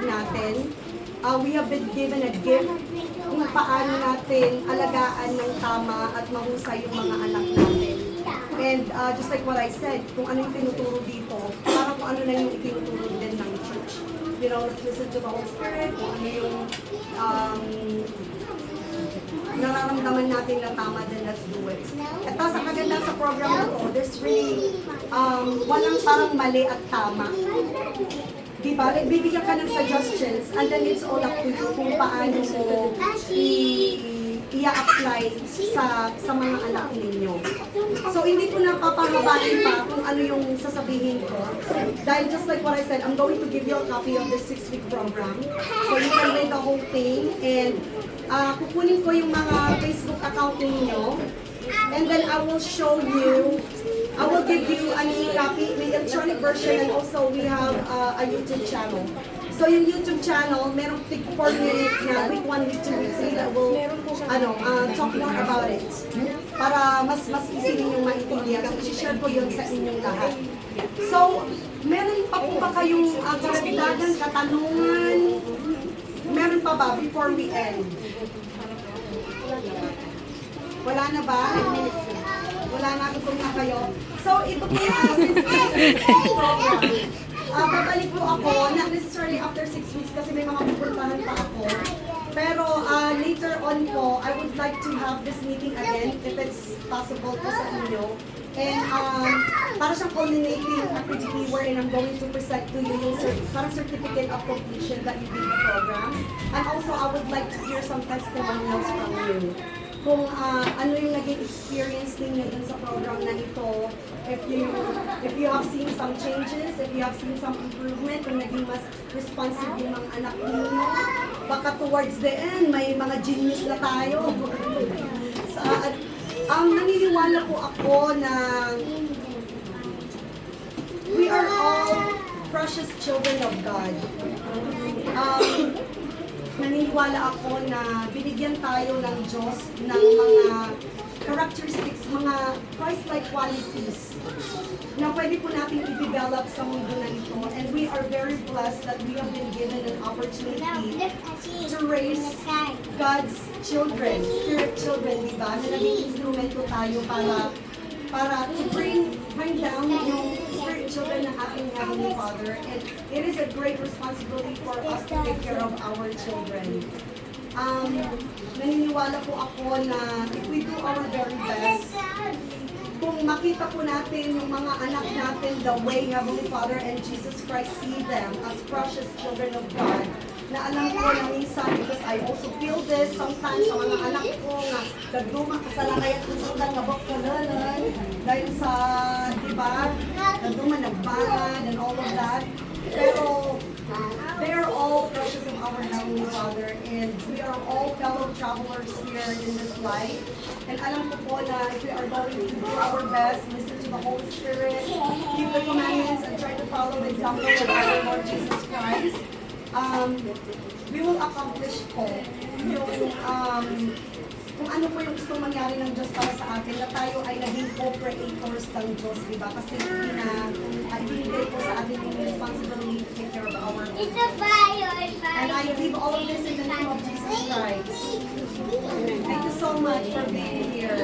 natin. We have been given a gift kung paano natin alagaan ng tama at mahusay yung mga anak natin. And just like what I said, kung ano yung tinuturo dito, parang kung ano na yung itinuturo din ng church. You know, let's listen to the Holy Spirit, kung ano yung nararamdaman natin na tama, then let's do it. At sa kaganda sa program na to, there's really, walang parang mali at tama. Diba? Bibigyan ka ng suggestions and then it's all up to you kung paano mo i-apply sa mga anak ninyo. So, hindi ko na papahabain pa kung ano yung sasabihin ko. Dahil just like what I said, I'm going to give you a copy of this 6-week program. So, you can read the whole thing. And kukunin ko yung mga Facebook account ninyo. And then I will show you, I will give you an e-copy, the electronic version, and also we have a YouTube channel. So yung YouTube channel, merong tig 4 minutes na week 1, week 2, week 3 that will talk more about it. Para mas easy ninyong maintindihan. So i-share ko yun sa inyong lahat. So, meron pa po ba kayong karagdagan, katanungan? Meron pa ba before we end? Wala na ba? Wala na, gutom na kayo. So, ito po yung program. Babalik po ako, not necessarily after 6 weeks kasi may mga pupuntahan pa ako. Pero later on po, I would like to have this meeting again if it's possible po sa inyo. And para siyang culminating activity wherein I'm going to present to you yung parang certificate of completion that you did the program. And also, I would like to hear some testimonials from you. Kung ano yung naging experience ninyo dun sa program na ito, if you have seen some changes, if you have seen some improvement, kung naging mas responsive yung mga anak ninyo, baka towards the end, may mga genius na tayo. Naniniwala po ako na we are all precious children of God. Naniniwala ako na binigyan tayo ng Diyos ng mga characteristics, mga Christ-like qualities na pwede po natin i-develop sa mundo na ito. And we are very blessed that we have been given an opportunity to raise God's children, spirit children, di ba? Na naging instrumento tayo para to bring down yung spirit children ng ating Heavenly Father. And it is a great responsibility for us to take care of our children. Naniniwala po ako na if we do our very best, kung makita po natin yung mga anak natin the way Heavenly Father and Jesus Christ see them as precious children of God, na alam ko na minsan, because I also feel this sometimes sa mga anak ko na nagduma kasalakayan kung saan nabok ko dahil sa, di ba, nagduma nagbangan and all of that. Pero they are all precious in our Heavenly Father, and we are all fellow travelers here in this life. And alam ko po na if we are going to do our best, listen to the Holy Spirit, keep the commandments, and try to follow the example of our Lord Jesus Christ, we will accomplish po yung kung ano po yung gusto mangyari ng Diyos para sa atin, na tayo ay naging co-creators ng Diyos, di ba? Kasi ibinigay po sa atin yung responsibility to take care of our own. And I give all of this in the name of Jesus Christ. Thank you so much for being here.